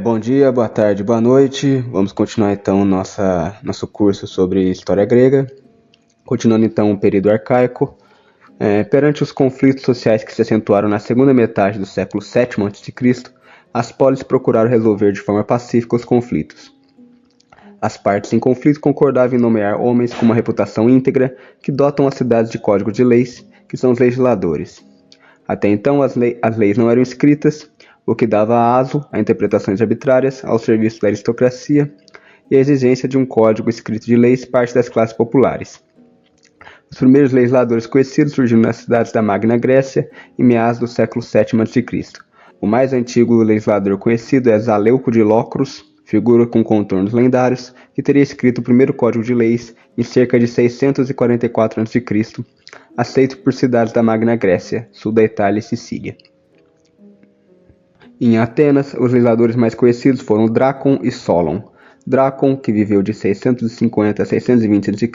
Bom dia, boa tarde, boa noite. Vamos continuar então nosso curso sobre história grega. Continuando então o período arcaico. Perante os conflitos sociais que se acentuaram na segunda metade do século VII a.C., as polis procuraram resolver de forma pacífica os conflitos. As partes em conflito concordavam em nomear homens com uma reputação íntegra que dotam as cidades de código de leis, que são os legisladores. Até então as leis não eram escritas, o que dava aso a interpretações arbitrárias ao serviço da aristocracia, e a exigência de um código escrito de leis parte das classes populares. Os primeiros legisladores conhecidos surgiram nas cidades da Magna Grécia em meados do século VII a.C. O mais antigo legislador conhecido é Zaleuco de Locros, figura com contornos lendários, que teria escrito o primeiro código de leis em cerca de 644 a.C., aceito por cidades da Magna Grécia, sul da Itália e Sicília. Em Atenas, os legisladores mais conhecidos foram Drácon e Solon. Drácon, que viveu de 650 a 620 a.C.,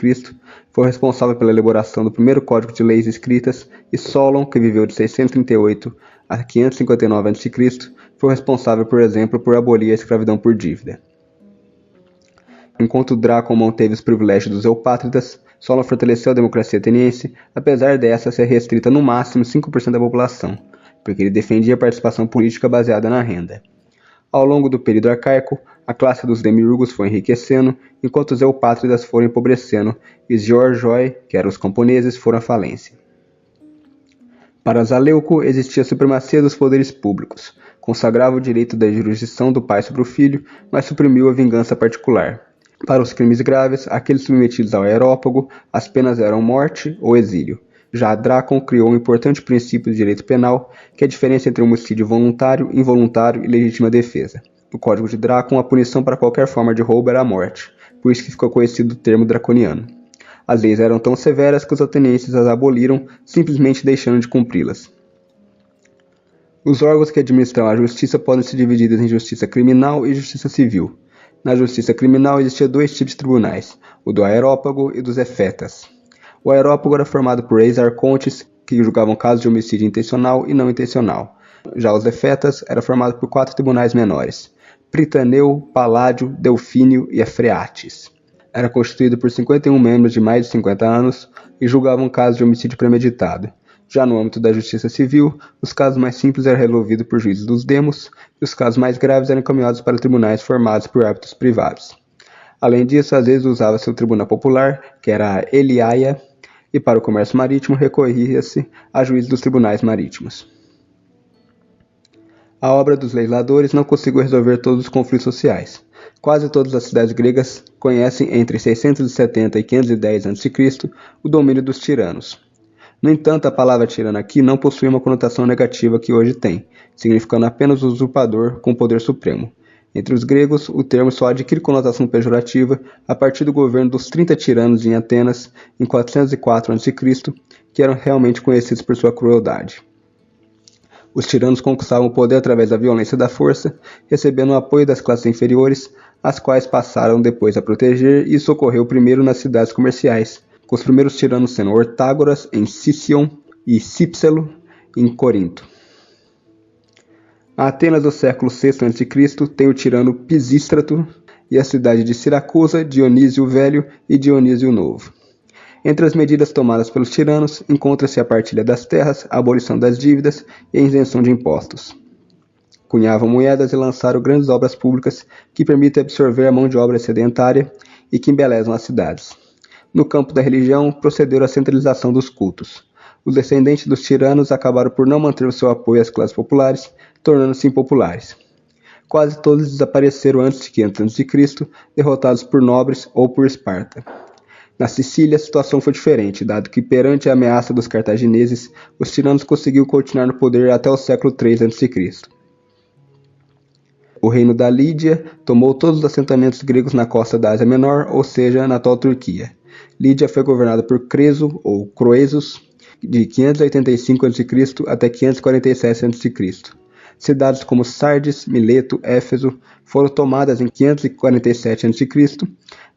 foi responsável pela elaboração do primeiro código de leis escritas, e Solon, que viveu de 638 a 559 a.C., foi responsável, por exemplo, por abolir a escravidão por dívida. Enquanto Drácon manteve os privilégios dos eupátridas, Solon fortaleceu a democracia ateniense, apesar dessa ser restrita no máximo 5% da população, porque ele defendia a participação política baseada na renda. Ao longo do período arcaico, a classe dos demiurgos foi enriquecendo, enquanto os eupátridas foram empobrecendo, e os georgioi, que eram os camponeses, foram à falência. Para Zaleuco, existia a supremacia dos poderes públicos, consagrava o direito da jurisdição do pai sobre o filho, mas suprimiu a vingança particular. Para os crimes graves, aqueles submetidos ao aerópago, as penas eram morte ou exílio. Já Drácon criou um importante princípio do direito penal, que é a diferença entre homicídio voluntário, involuntário e legítima defesa. No Código de Drácon, a punição para qualquer forma de roubo era a morte, por isso que ficou conhecido o termo draconiano. As leis eram tão severas que os atenienses as aboliram, simplesmente deixando de cumpri-las. Os órgãos que administram a justiça podem ser divididos em justiça criminal e justiça civil. Na justiça criminal existiam dois tipos de tribunais, o do aerópago e dos efetas. O aerópago era formado por ex-arcontes, que julgavam casos de homicídio intencional e não intencional. Já os efetas era formado por 4 tribunais menores, Pritaneu, Paládio, Delfínio e Afreates. Era constituído por 51 membros de mais de 50 anos e julgavam casos de homicídio premeditado. Já no âmbito da justiça civil, os casos mais simples eram resolvidos por juízes dos demos e os casos mais graves eram encaminhados para tribunais formados por árbitros privados. Além disso, às vezes usava-se o tribunal popular, que era a Eliaia, e para o comércio marítimo recorria-se a juízes dos tribunais marítimos. A obra dos legisladores não conseguiu resolver todos os conflitos sociais. Quase todas as cidades gregas conhecem entre 670 e 510 a.C. o domínio dos tiranos. No entanto, a palavra tirano aqui não possui uma conotação negativa que hoje tem, significando apenas usurpador com poder supremo. Entre os gregos, o termo só adquire conotação pejorativa a partir do governo dos 30 tiranos em Atenas, em 404 a.C., que eram realmente conhecidos por sua crueldade. Os tiranos conquistavam o poder através da violência da força, recebendo o apoio das classes inferiores, as quais passaram depois a proteger e socorrer primeiro nas cidades comerciais, com os primeiros tiranos sendo Ortágoras em Sicyon e Cípselo em Corinto. A Atenas do século VI a.C. tem o tirano Pisístrato e a cidade de Siracusa, Dionísio o Velho e Dionísio o Novo. Entre as medidas tomadas pelos tiranos, encontra-se a partilha das terras, a abolição das dívidas e a isenção de impostos. Cunhavam moedas e lançaram grandes obras públicas que permitem absorver a mão de obra sedentária e que embelezam as cidades. No campo da religião, procederam à centralização dos cultos. Os descendentes dos tiranos acabaram por não manter o seu apoio às classes populares, tornando-se impopulares. Quase todos desapareceram antes de 500 a.C., derrotados por nobres ou por Esparta. Na Sicília, a situação foi diferente, dado que, perante a ameaça dos cartagineses, os tiranos conseguiram continuar no poder até o século III a.C. O reino da Lídia tomou todos os assentamentos gregos na costa da Ásia Menor, ou seja, na atual Turquia. Lídia foi governada por Creso, ou Croesus, de 585 a.C. até 547 a.C. Cidades como Sardes, Mileto, Éfeso foram tomadas em 547 a.C.,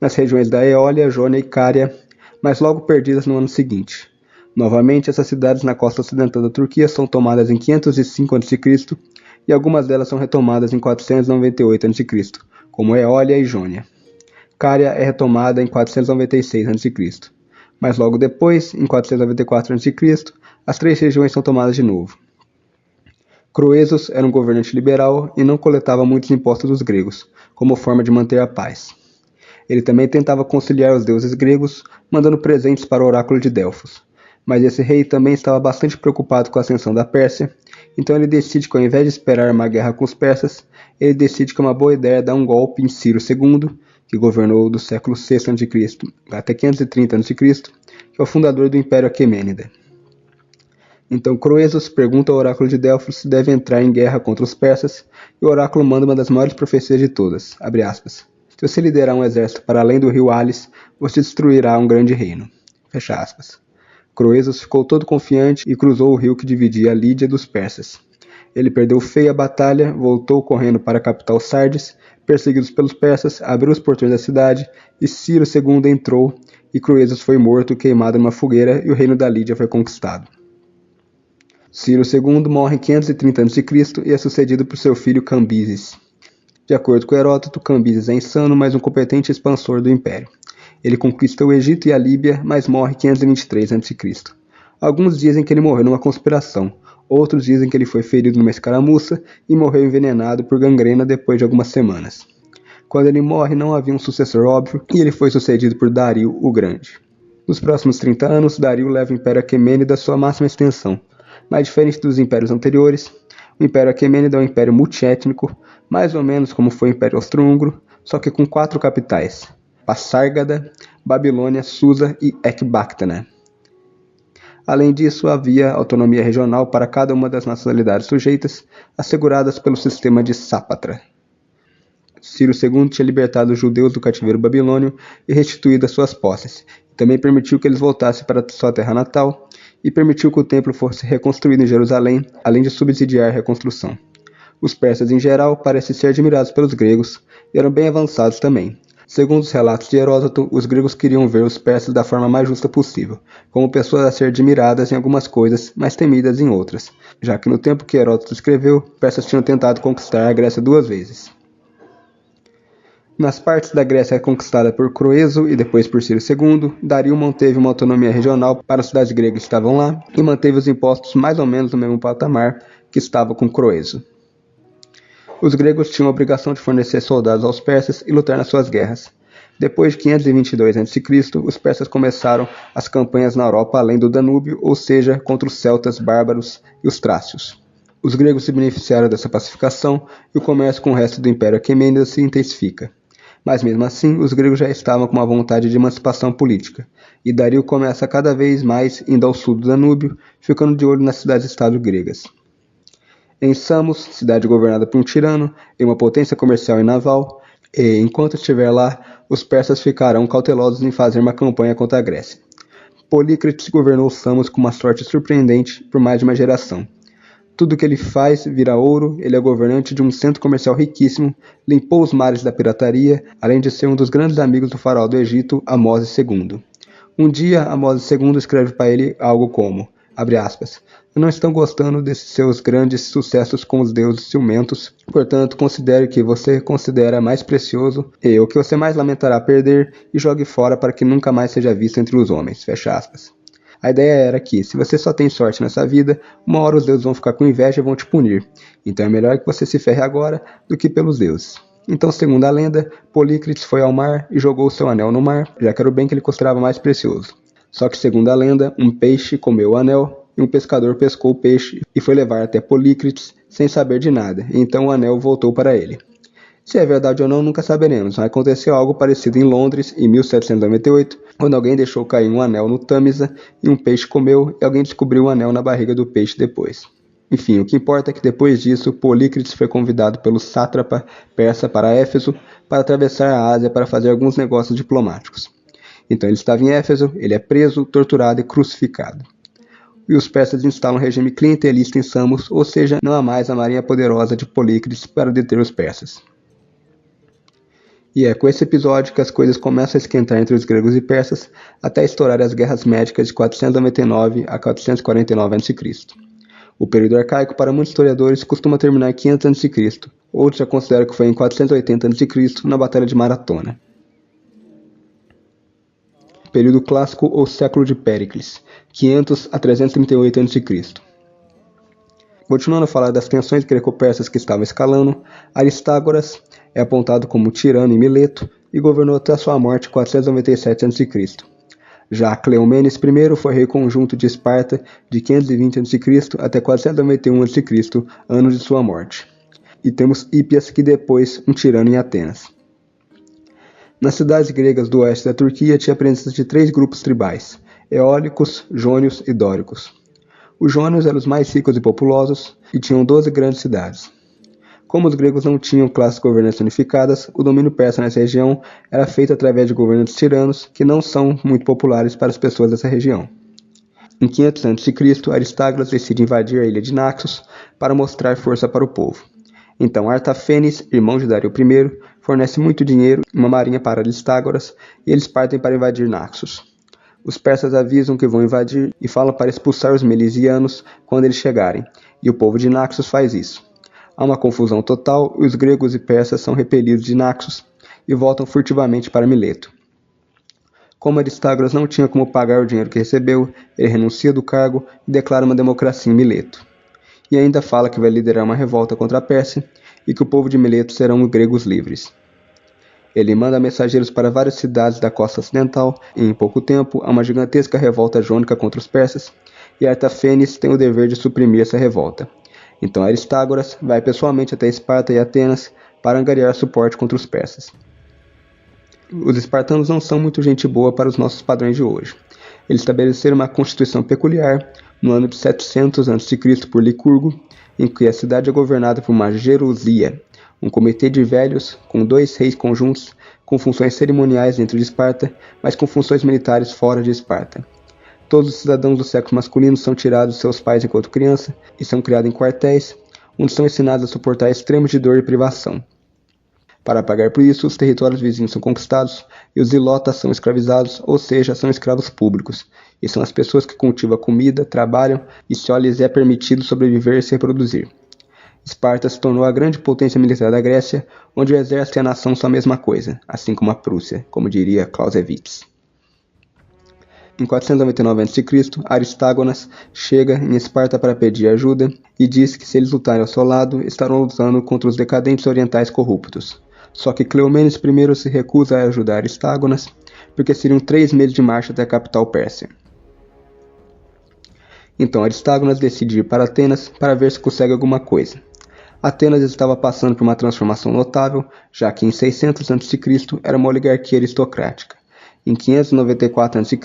nas regiões da Eólia, Jônia e Cária, mas logo perdidas no ano seguinte. Novamente, essas cidades na costa ocidental da Turquia são tomadas em 505 a.C. e algumas delas são retomadas em 498 a.C., como Eólia e Jônia. Cária é retomada em 496 a.C., mas logo depois, em 494 a.C., as 3 regiões são tomadas de novo. Croesus era um governante liberal e não coletava muitos impostos dos gregos, como forma de manter a paz. Ele também tentava conciliar os deuses gregos, mandando presentes para o oráculo de Delfos. Mas esse rei também estava bastante preocupado com a ascensão da Pérsia, então ele decide que ao invés de esperar uma guerra com os persas, ele decide que é uma boa ideia dar um golpe em Ciro II, que governou do século VI a.C. até 530 a.C., que é o fundador do Império Aquemênida. Então Croesus pergunta ao oráculo de Delfos se deve entrar em guerra contra os persas, e o oráculo manda uma das maiores profecias de todas, abre aspas, se você liderar um exército para além do rio Alis, você destruirá um grande reino, fecha aspas. Croesus ficou todo confiante e cruzou o rio que dividia a Lídia dos persas. Ele perdeu feia a batalha, voltou correndo para a capital Sardes, perseguidos pelos persas, abriu os portões da cidade, e Ciro II entrou, e Croesus foi morto, queimado numa fogueira, e o reino da Lídia foi conquistado. Ciro II morre em 530 a.C. e é sucedido por seu filho Cambises. De acordo com Heródoto, Cambises é insano, mas um competente expansor do império. Ele conquista o Egito e a Líbia, mas morre em 523 a.C. Alguns dizem que ele morreu numa conspiração, outros dizem que ele foi ferido numa escaramuça e morreu envenenado por gangrena depois de algumas semanas. Quando ele morre, não havia um sucessor óbvio e ele foi sucedido por Dario o Grande. Nos próximos 30 anos, Dario leva o Império Aquemênida à sua máxima extensão, mas diferente dos impérios anteriores, o Império Aquemênida é um império multiétnico, mais ou menos como foi o Império Austro-Húngaro, só que com 4 capitais: Passárgada, Babilônia, Susa e Ecbátana. Além disso, havia autonomia regional para cada uma das nacionalidades sujeitas, asseguradas pelo sistema de Sápatra. Ciro II tinha libertado os judeus do cativeiro babilônio e restituído as suas posses. Também permitiu que eles voltassem para sua terra natal e permitiu que o templo fosse reconstruído em Jerusalém, além de subsidiar a reconstrução. Os persas em geral parecem ser admirados pelos gregos e eram bem avançados também. Segundo os relatos de Heródoto, os gregos queriam ver os persas da forma mais justa possível, como pessoas a ser admiradas em algumas coisas, mas temidas em outras, já que no tempo que Heródoto escreveu, persas tinham tentado conquistar a Grécia 2 vezes. Nas partes da Grécia conquistada por Croeso e depois por Ciro II, Dario manteve uma autonomia regional para as cidades gregas que estavam lá e manteve os impostos mais ou menos no mesmo patamar que estava com Croeso. Os gregos tinham a obrigação de fornecer soldados aos persas e lutar nas suas guerras. Depois de 522 a.C., os persas começaram as campanhas na Europa além do Danúbio, ou seja, contra os celtas, bárbaros e os trácios. Os gregos se beneficiaram dessa pacificação e o comércio com o resto do Império Aquemênida se intensifica. Mas mesmo assim, os gregos já estavam com uma vontade de emancipação política, e Dario começa cada vez mais indo ao sul do Danúbio, ficando de olho nas cidades-estado gregas. Em Samos, cidade governada por um tirano, em uma potência comercial e naval, e enquanto estiver lá, os persas ficarão cautelosos em fazer uma campanha contra a Grécia. Polícrates governou Samos com uma sorte surpreendente por mais de uma geração. Tudo que ele faz vira ouro, ele é governante de um centro comercial riquíssimo, limpou os mares da pirataria, além de ser um dos grandes amigos do faraó do Egito, Amoses II. Um dia, Amoses II escreve para ele algo como, abre aspas, não estão gostando desses seus grandes sucessos com os deuses ciumentos, portanto considere o que você considera mais precioso e o que você mais lamentará perder e jogue fora para que nunca mais seja visto entre os homens, fecha aspas. A ideia era que, se você só tem sorte nessa vida, uma hora os deuses vão ficar com inveja e vão te punir. Então é melhor que você se ferre agora do que pelos deuses. Então, segundo a lenda, Polícrates foi ao mar e jogou seu anel no mar, já que era o bem que ele considerava mais precioso. Só que, segundo a lenda, um peixe comeu o anel e um pescador pescou o peixe e foi levar até Polícrates sem saber de nada, e então o anel voltou para ele. Se é verdade ou não, nunca saberemos, mas aconteceu algo parecido em Londres, em 1798, quando alguém deixou cair um anel no Tâmisa e um peixe comeu e alguém descobriu o anel na barriga do peixe depois. Enfim, o que importa é que depois disso, Polícrates foi convidado pelo sátrapa persa para Éfeso para atravessar a Ásia para fazer alguns negócios diplomáticos. Então ele estava em Éfeso, ele é preso, torturado e crucificado. E os persas instalam um regime clientelista em Samos, ou seja, não há mais a marinha poderosa de Polícrates para deter os persas. E é com esse episódio que as coisas começam a esquentar entre os gregos e persas, até estourar as guerras médicas de 499 a 449 a.C. O período arcaico, para muitos historiadores, costuma terminar em 500 a.C., outros já consideram que foi em 480 a.C., na Batalha de Maratona. Período clássico ou século de Péricles, 500 a 338 a.C. Continuando a falar das tensões greco-persas que estavam escalando, Aristágoras é apontado como tirano em Mileto e governou até sua morte em 497 a.C. Já Cleomenes I foi rei conjunto de Esparta de 520 a.C. até 491 a.C., ano de sua morte. E temos Hípias, que depois um tirano em Atenas. Nas cidades gregas do oeste da Turquia tinha a presença de 3 grupos tribais, eólicos, jônios e dóricos. Os jônios eram os mais ricos e populosos e tinham 12 grandes cidades. Como os gregos não tinham classes de governança unificadas, o domínio persa nessa região era feito através de governantes tiranos que não são muito populares para as pessoas dessa região. Em 500 a.C., Aristágoras decide invadir a ilha de Naxos para mostrar força para o povo. Então Artafênes, irmão de Dario I, fornece muito dinheiro e uma marinha para Aristágoras e eles partem para invadir Naxos. Os persas avisam que vão invadir e falam para expulsar os milesianos quando eles chegarem, e o povo de Naxos faz isso. Há uma confusão total e os gregos e persas são repelidos de Naxos e voltam furtivamente para Mileto. Como Aristágoras não tinha como pagar o dinheiro que recebeu, ele renuncia do cargo e declara uma democracia em Mileto. E ainda fala que vai liderar uma revolta contra a Pérsia e que o povo de Mileto serão os gregos livres. Ele manda mensageiros para várias cidades da costa ocidental e em pouco tempo há uma gigantesca revolta jônica contra os persas e Artafênes tem o dever de suprimir essa revolta. Então Aristágoras vai pessoalmente até Esparta e Atenas para angariar suporte contra os persas. Os espartanos não são muito gente boa para os nossos padrões de hoje. Eles estabeleceram uma constituição peculiar no ano de 700 a.C. por Licurgo, em que a cidade é governada por uma gerousia, um comitê de velhos com 2 reis conjuntos com funções cerimoniais dentro de Esparta, mas com funções militares fora de Esparta. Todos os cidadãos do sexo masculino são tirados de seus pais enquanto criança e são criados em quartéis, onde são ensinados a suportar extremos de dor e privação. Para pagar por isso, os territórios vizinhos são conquistados e os ilotas são escravizados, ou seja, são escravos públicos, e são as pessoas que cultivam a comida, trabalham e só lhes é permitido sobreviver e se reproduzir. Esparta se tornou a grande potência militar da Grécia, onde o exército e a nação são a mesma coisa, assim como a Prússia, como diria Clausewitz. Em 499 a.C., Aristágoras chega em Esparta para pedir ajuda e diz que se eles lutarem ao seu lado, estarão lutando contra os decadentes orientais corruptos. Só que Cleomenes I se recusa a ajudar Aristágoras, porque seriam 3 meses de marcha até a capital Pérsia. Então Aristágoras decide ir para Atenas para ver se consegue alguma coisa. Atenas estava passando por uma transformação notável, já que em 600 a.C. era uma oligarquia aristocrática. Em 594 a.C.,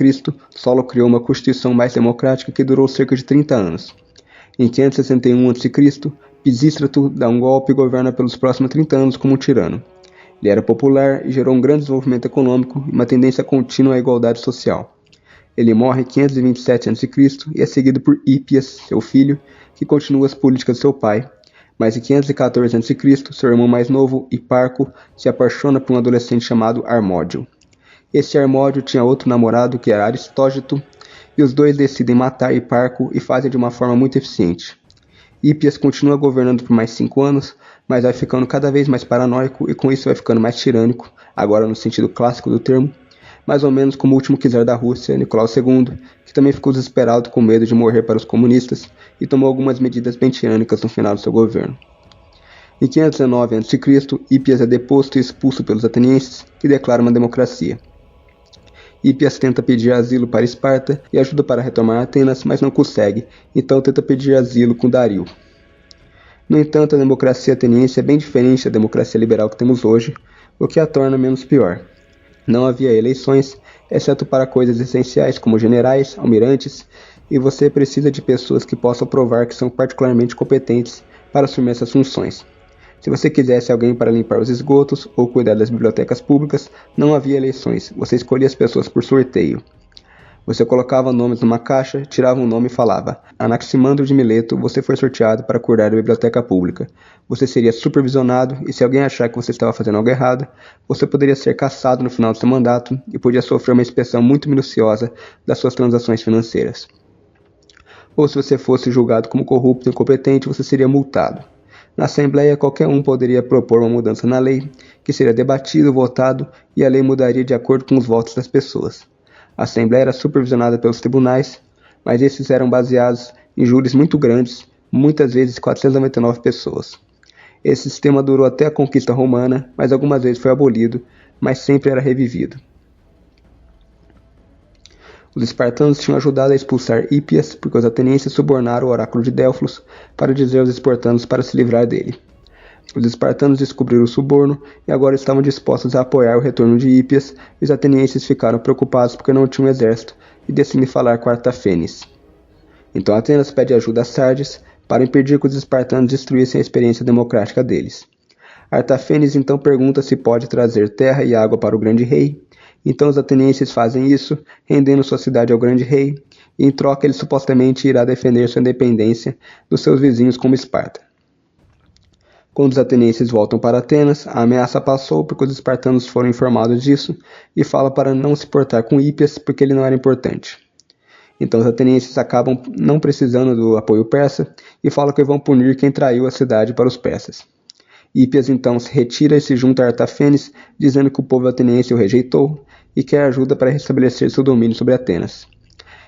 Solo criou uma constituição mais democrática que durou cerca de 30 anos. Em 561 a.C., Pisístrato dá um golpe e governa pelos próximos 30 anos como um tirano. Ele era popular e gerou um grande desenvolvimento econômico e uma tendência contínua à igualdade social. Ele morre em 527 a.C. e é seguido por Hípias, seu filho, que continua as políticas de seu pai. Mas em 514 a.C., seu irmão mais novo, Hiparco, se apaixona por um adolescente chamado Harmódio. Esse Harmódio tinha outro namorado que era Aristógito, e os dois decidem matar Hiparco e fazem de uma forma muito eficiente. Hípias continua governando por mais 5 anos, mas vai ficando cada vez mais paranoico e com isso vai ficando mais tirânico, agora no sentido clássico do termo, mais ou menos como o último czar da Rússia, Nicolau II, que também ficou desesperado com medo de morrer para os comunistas e tomou algumas medidas bem tirânicas no final do seu governo. Em 519 a.C., Hípias é deposto e expulso pelos atenienses, que declaram uma democracia. Hípias tenta pedir asilo para Esparta e ajuda para retomar Atenas, mas não consegue, então tenta pedir asilo com Dario. No entanto, a democracia ateniense é bem diferente da democracia liberal que temos hoje, o que a torna menos pior. Não havia eleições, exceto para coisas essenciais como generais, almirantes, e você precisa de pessoas que possam provar que são particularmente competentes para assumir essas funções. Se você quisesse alguém para limpar os esgotos ou cuidar das bibliotecas públicas, não havia eleições, você escolhia as pessoas por sorteio. Você colocava nomes numa caixa, tirava um nome e falava: Anaximandro de Mileto, você foi sorteado para cuidar da biblioteca pública. Você seria supervisionado e se alguém achar que você estava fazendo algo errado, você poderia ser cassado no final do seu mandato e podia sofrer uma inspeção muito minuciosa das suas transações financeiras. ou se você fosse julgado como corrupto e incompetente, você seria multado. Na Assembleia, qualquer um poderia propor uma mudança na lei, que seria debatido, votado, e a lei mudaria de acordo com os votos das pessoas. A Assembleia era supervisionada pelos tribunais, mas esses eram baseados em júris muito grandes, muitas vezes 499 pessoas. Esse sistema durou até a conquista romana, mas algumas vezes foi abolido, mas sempre era revivido. Os espartanos tinham ajudado a expulsar Hípias, porque os atenienses subornaram o oráculo de Delfos para dizer aos espartanos para se livrar dele. Os espartanos descobriram o suborno e agora estavam dispostos a apoiar o retorno de Hípias, e os atenienses ficaram preocupados porque não tinham exército e decidem falar com Artafenes. Então Atenas pede ajuda a Sardes para impedir que os espartanos destruíssem a experiência democrática deles. Artafenes então pergunta se pode trazer terra e água para o grande rei. Então os atenienses fazem isso, rendendo sua cidade ao grande rei, e em troca ele supostamente irá defender sua independência dos seus vizinhos como Esparta. Quando os atenienses voltam para Atenas, a ameaça passou porque os espartanos foram informados disso e fala para não se portar com Hípias porque ele não era importante. Então os atenienses acabam não precisando do apoio persa e falam que vão punir quem traiu a cidade para os persas. Hípias então se retira e se junta a Artafenes, dizendo que o povo ateniense o rejeitou e quer ajuda para restabelecer seu domínio sobre Atenas.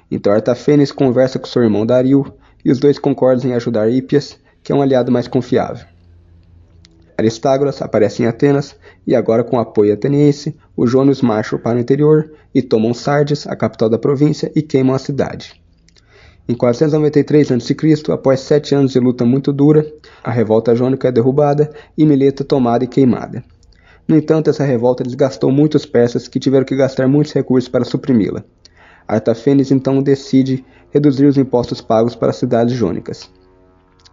Então Artafenes conversa com seu irmão Dario e os dois concordam em ajudar Hípias, que é um aliado mais confiável. Aristágoras aparece em Atenas e agora com apoio ateniense, os jônios marcham para o interior e tomam Sardes, a capital da província, e queimam a cidade. Em 493 a.C., após 7 anos de luta muito dura, a revolta jônica é derrubada e Mileta tomada e queimada. No entanto, essa revolta desgastou muitos persas que tiveram que gastar muitos recursos para suprimi-la. Artafenes então decide reduzir os impostos pagos para as cidades jônicas.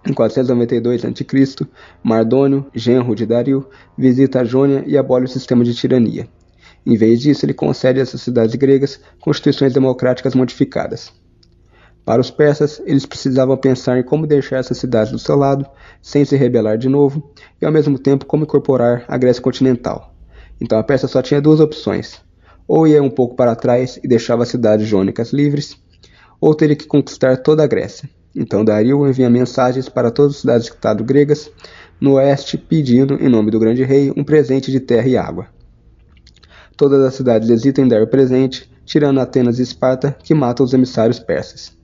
Em 492 a.C., Mardônio, genro de Dario, visita a Jônia e abole o sistema de tirania. Em vez disso, ele concede a essas cidades gregas constituições democráticas modificadas. Para os persas, eles precisavam pensar em como deixar essas cidades do seu lado, sem se rebelar de novo, e ao mesmo tempo como incorporar a Grécia continental. Então a Pérsia só tinha duas opções: ou ia um pouco para trás e deixava as cidades jônicas livres, ou teria que conquistar toda a Grécia. Então Dario envia mensagens para todas as cidades-estado gregas no oeste, pedindo, em nome do grande rei, um presente de terra e água. Todas as cidades hesitam em dar o presente, tirando Atenas e Esparta, que matam os emissários persas.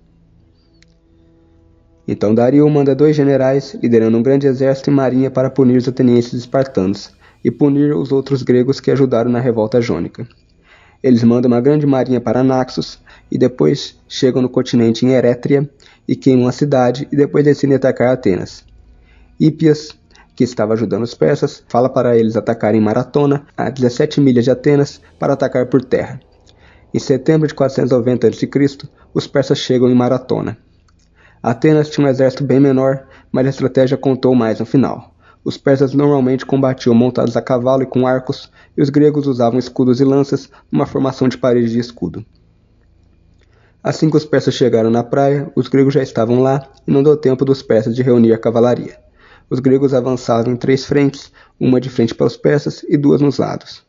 Então Dario manda 2 generais, liderando um grande exército e marinha para punir os atenienses e espartanos, e punir os outros gregos que ajudaram na revolta jônica. Eles mandam uma grande marinha para Naxos, e depois chegam no continente em Erétria, e queimam a cidade, e depois decidem atacar Atenas. Hípias, que estava ajudando os persas, fala para eles atacarem Maratona, a 17 milhas de Atenas, para atacar por terra. Em setembro de 490 a.C., os persas chegam em Maratona. Atenas tinha um exército bem menor, mas a estratégia contou mais no final. Os persas normalmente combatiam montados a cavalo e com arcos, e os gregos usavam escudos e lanças numa formação de parede de escudo. Assim que os persas chegaram na praia, os gregos já estavam lá e não deu tempo dos persas de reunir a cavalaria. Os gregos avançavam em 3 frentes, uma de frente para os persas e 2 nos lados.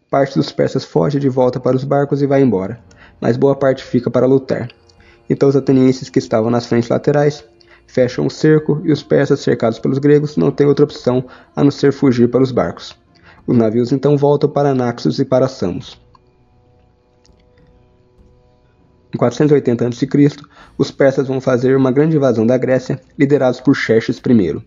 Parte dos persas foge de volta para os barcos e vai embora, mas boa parte fica para lutar. Então os atenienses que estavam nas frentes laterais fecham o cerco e os persas cercados pelos gregos não têm outra opção a não ser fugir para os barcos. Os navios então voltam para Naxos e para Samos. Em 480 a.C., os persas vão fazer uma grande invasão da Grécia, liderados por Xerxes I.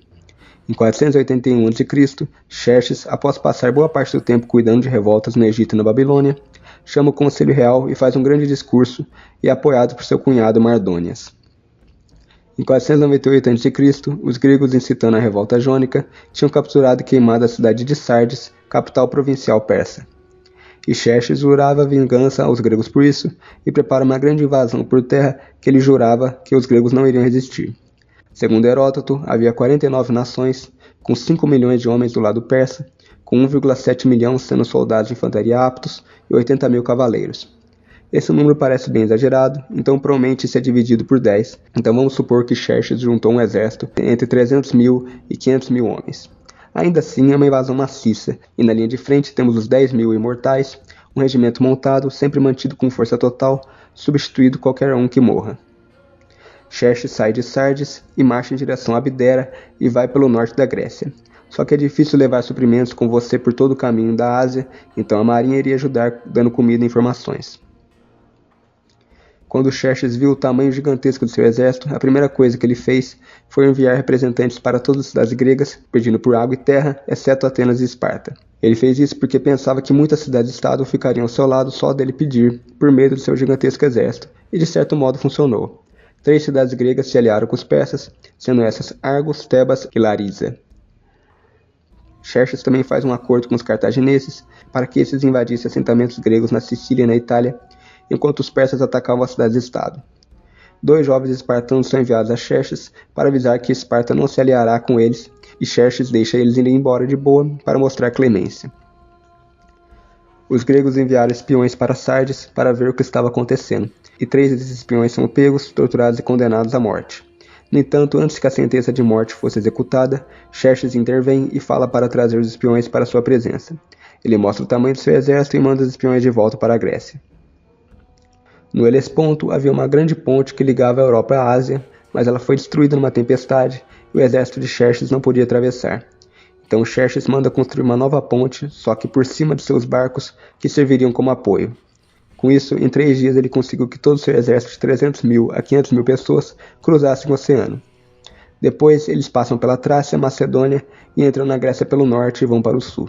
Em 481 a.C., Xerxes, após passar boa parte do tempo cuidando de revoltas no Egito e na Babilônia, chama o Conselho Real e faz um grande discurso, e é apoiado por seu cunhado Mardônias. Em 498 a.C., os gregos, incitando a revolta jônica, tinham capturado e queimado a cidade de Sardes, capital provincial persa. E Xerxes jurava vingança aos gregos por isso, e prepara uma grande invasão por terra que ele jurava que os gregos não iriam resistir. Segundo Heródoto, havia 49 nações, com 5 milhões de homens do lado persa, com 1,7 milhão sendo soldados de infantaria aptos e 80 mil cavaleiros. Esse número parece bem exagerado, então provavelmente isso é dividido por 10, então vamos supor que Xerxes juntou um exército entre 300 mil e 500 mil homens. Ainda assim é uma invasão maciça, e na linha de frente temos os 10 mil imortais, um regimento montado, sempre mantido com força total, substituído qualquer um que morra. Xerxes sai de Sardes e marcha em direção a Abdera e vai pelo norte da Grécia. Só que é difícil levar suprimentos com você por todo o caminho da Ásia, então a marinha iria ajudar dando comida e informações. Quando Xerxes viu o tamanho gigantesco do seu exército, a primeira coisa que ele fez foi enviar representantes para todas as cidades gregas, pedindo por água e terra, exceto Atenas e Esparta. Ele fez isso porque pensava que muitas cidades-estado ficariam ao seu lado só dele pedir, por medo do seu gigantesco exército, e de certo modo funcionou. 3 cidades gregas se aliaram com os persas, sendo essas Argos, Tebas e Larisa. Xerxes também faz um acordo com os cartagineses para que esses invadissem assentamentos gregos na Sicília e na Itália, enquanto os persas atacavam as cidades-estado. 2 jovens espartanos são enviados a Xerxes para avisar que Esparta não se aliará com eles, e Xerxes deixa eles irem embora de boa para mostrar clemência. Os gregos enviaram espiões para Sardes para ver o que estava acontecendo, e 3 desses espiões são pegos, torturados e condenados à morte. No entanto, antes que a sentença de morte fosse executada, Xerxes intervém e fala para trazer os espiões para sua presença. Ele mostra o tamanho do seu exército e manda os espiões de volta para a Grécia. No Helesponto havia uma grande ponte que ligava a Europa à Ásia, mas ela foi destruída numa tempestade e o exército de Xerxes não podia atravessar. Então Xerxes manda construir uma nova ponte, só que por cima de seus barcos, que serviriam como apoio. Com isso, em 3 dias ele conseguiu que todo o seu exército de 300.000 a 500.000 pessoas cruzassem o oceano. Depois, eles passam pela Trácia, Macedônia e entram na Grécia pelo norte e vão para o sul.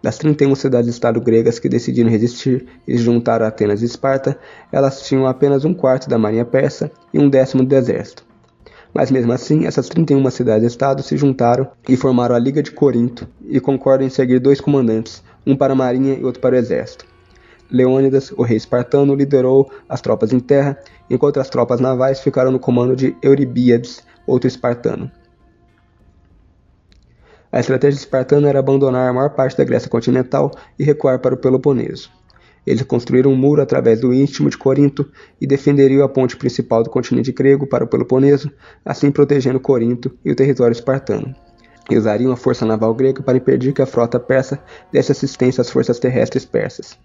Das 31 cidades-estado gregas que decidiram resistir e se juntaram a Atenas e Esparta, elas tinham apenas 1/4 da marinha persa e 1/10 do exército. Mas mesmo assim, essas 31 cidades-estado se juntaram e formaram a Liga de Corinto e concordam em seguir 2 comandantes, um para a marinha e outro para o exército. Leônidas, o rei espartano, liderou as tropas em terra, enquanto as tropas navais ficaram no comando de Eurybíades, outro espartano. A estratégia espartana era abandonar a maior parte da Grécia continental e recuar para o Peloponeso. Eles construíram um muro através do istmo de Corinto e defenderiam a ponte principal do continente grego para o Peloponeso, assim protegendo Corinto e o território espartano. E usariam a força naval grega para impedir que a frota persa desse assistência às forças terrestres persas.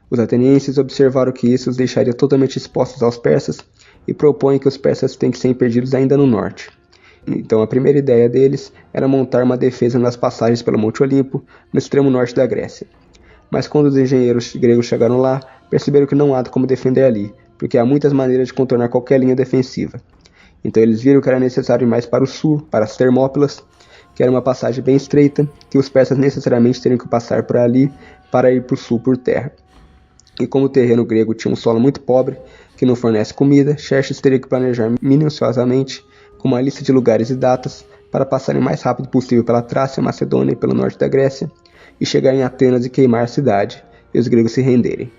Os atenienses observaram que isso os deixaria totalmente expostos aos persas e propõem que os persas têm que ser impedidos ainda no norte. Então a primeira ideia deles era montar uma defesa nas passagens pelo Monte Olimpo, no extremo norte da Grécia. Mas quando os engenheiros gregos chegaram lá, perceberam que não há como defender ali, porque há muitas maneiras de contornar qualquer linha defensiva. Então eles viram que era necessário ir mais para o sul, para as Termópilas, que era uma passagem bem estreita, que os persas necessariamente teriam que passar por ali para ir para o sul por terra. E como o terreno grego tinha um solo muito pobre, que não fornece comida, Xerxes teria que planejar minuciosamente com uma lista de lugares e datas para passarem o mais rápido possível pela Trácia, Macedônia e pelo norte da Grécia, e chegar em Atenas e queimar a cidade, e os gregos se renderem.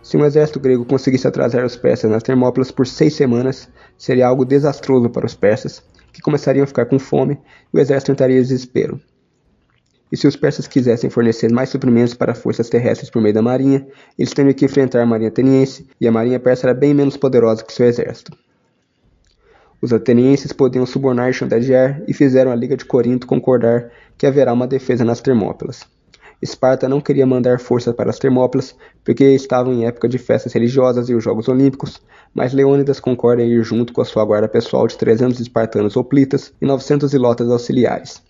Se um exército grego conseguisse atrasar os persas nas Termópilas por 6 semanas, seria algo desastroso para os persas, que começariam a ficar com fome e o exército entraria em desespero. E se os persas quisessem fornecer mais suprimentos para forças terrestres por meio da marinha, eles teriam que enfrentar a marinha ateniense, e a marinha persa era bem menos poderosa que seu exército. Os atenienses podiam subornar e chantagear, e fizeram a Liga de Corinto concordar que haverá uma defesa nas Termópilas. Esparta não queria mandar forças para as Termópilas, porque estavam em época de festas religiosas e os Jogos Olímpicos, mas Leônidas concorda em ir junto com a sua guarda pessoal de 300 espartanos hoplitas e 900 ilotas auxiliares.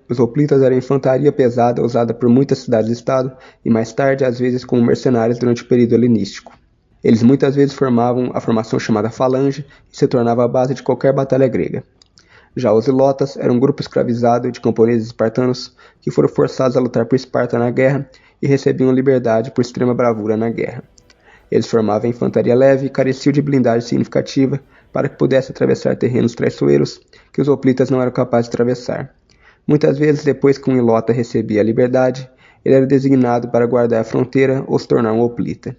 Os hoplitas eram infantaria pesada usada por muitas cidades-estado e mais tarde, às vezes, como mercenários durante o período helenístico. Eles muitas vezes formavam a formação chamada falange e se tornava a base de qualquer batalha grega. Já os ilotas eram um grupo escravizado de camponeses espartanos que foram forçados a lutar por Esparta na guerra e recebiam liberdade por extrema bravura na guerra. Eles formavam a infantaria leve e careciam de blindagem significativa para que pudessem atravessar terrenos traiçoeiros que os hoplitas não eram capazes de atravessar. Muitas vezes, depois que um ilota recebia a liberdade, ele era designado para guardar a fronteira ou se tornar um hoplita.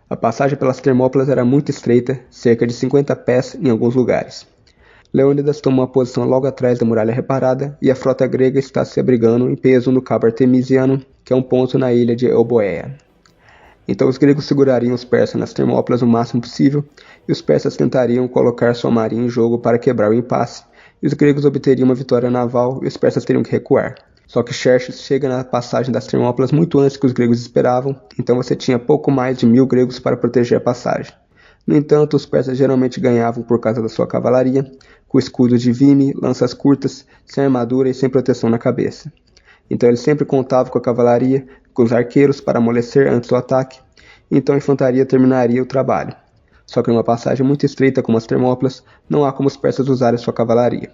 A passagem pelas Termópilas era muito estreita, cerca de 50 pés em alguns lugares. Leônidas tomou a posição logo atrás da muralha reparada e a frota grega está se abrigando em peso no Cabo Artemisiano, que é um ponto na ilha de Euboea. Então os gregos segurariam os persas nas Termópilas o máximo possível e os persas tentariam colocar sua marinha em jogo para quebrar o impasse, e os gregos obteriam uma vitória naval e os persas teriam que recuar. Só que Xerxes chega na passagem das Termópilas muito antes que os gregos esperavam, então você tinha pouco mais de 1000 gregos para proteger a passagem. No entanto, os persas geralmente ganhavam por causa da sua cavalaria, com escudos de vime, lanças curtas, sem armadura e sem proteção na cabeça. Então eles sempre contavam com a cavalaria, com os arqueiros para amolecer antes do ataque, e então a infantaria terminaria o trabalho. Só que numa passagem muito estreita como as Termópilas, não há como os persas usarem sua cavalaria.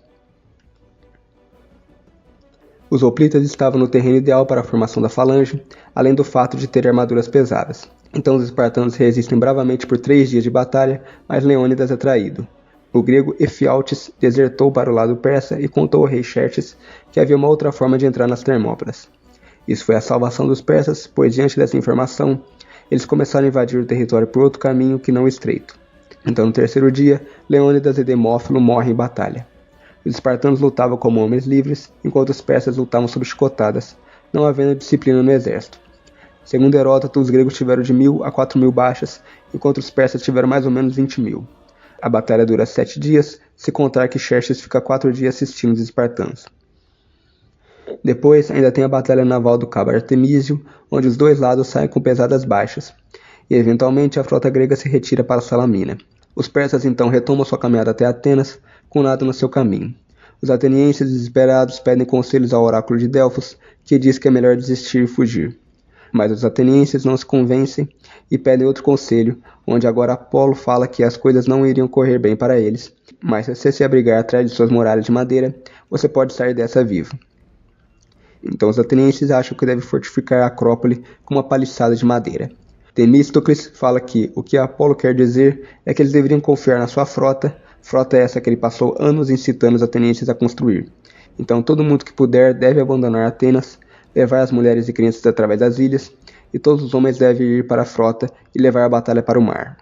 Os hoplitas estavam no terreno ideal para a formação da falange, além do fato de ter armaduras pesadas. Então os espartanos resistem bravamente por 3 dias de batalha, mas Leônidas é traído. O grego Efialtes desertou para o lado persa e contou ao rei Xerxes que havia uma outra forma de entrar nas Termópilas. Isso foi a salvação dos persas, pois diante dessa informação, eles começaram a invadir o território por outro caminho que não estreito. Então no terceiro dia, Leônidas e Demófilo morrem em batalha. Os espartanos lutavam como homens livres, enquanto os persas lutavam sob chicotadas, não havendo disciplina no exército. Segundo Heródoto, os gregos tiveram de 1000 a 4000 baixas, enquanto os persas tiveram mais ou menos 20.000. A batalha dura 7 dias, se contar que Xerxes fica 4 dias assistindo os espartanos. Depois, ainda tem a batalha naval do Cabo Artemísio, onde os dois lados saem com pesadas baixas, e eventualmente a frota grega se retira para Salamina. Os persas então retomam sua caminhada até Atenas, com nada no seu caminho. Os atenienses, desesperados, pedem conselhos ao oráculo de Delfos, que diz que é melhor desistir e fugir. Mas os atenienses não se convencem e pedem outro conselho, onde agora Apolo fala que as coisas não iriam correr bem para eles, mas se você se abrigar atrás de suas muralhas de madeira, você pode sair dessa vivo. Então os atenienses acham que deve fortificar a Acrópole com uma paliçada de madeira. Temístocles fala que o que Apolo quer dizer é que eles deveriam confiar na sua frota essa que ele passou anos incitando os atenienses a construir. Então todo mundo que puder deve abandonar Atenas, levar as mulheres e crianças através das ilhas, e todos os homens devem ir para a frota e levar a batalha para o mar.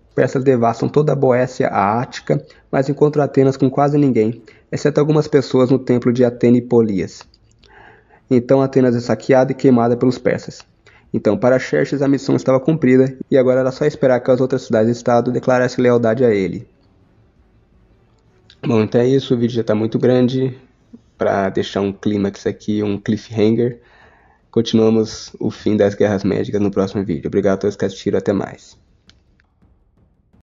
Os persas devastam toda a Boécia, a Ática, mas encontram Atenas com quase ninguém, exceto algumas pessoas no templo de Atene e Polias. Então Atenas é saqueada e queimada pelos persas. Então, para Xerxes, a missão estava cumprida, e agora era só esperar que as outras cidades-estado declarassem lealdade a ele. Bom, então é isso, o vídeo já está muito grande, para deixar um clímax aqui, um cliffhanger. Continuamos o fim das Guerras Médicas no próximo vídeo. Obrigado a todos que assistiram, até mais.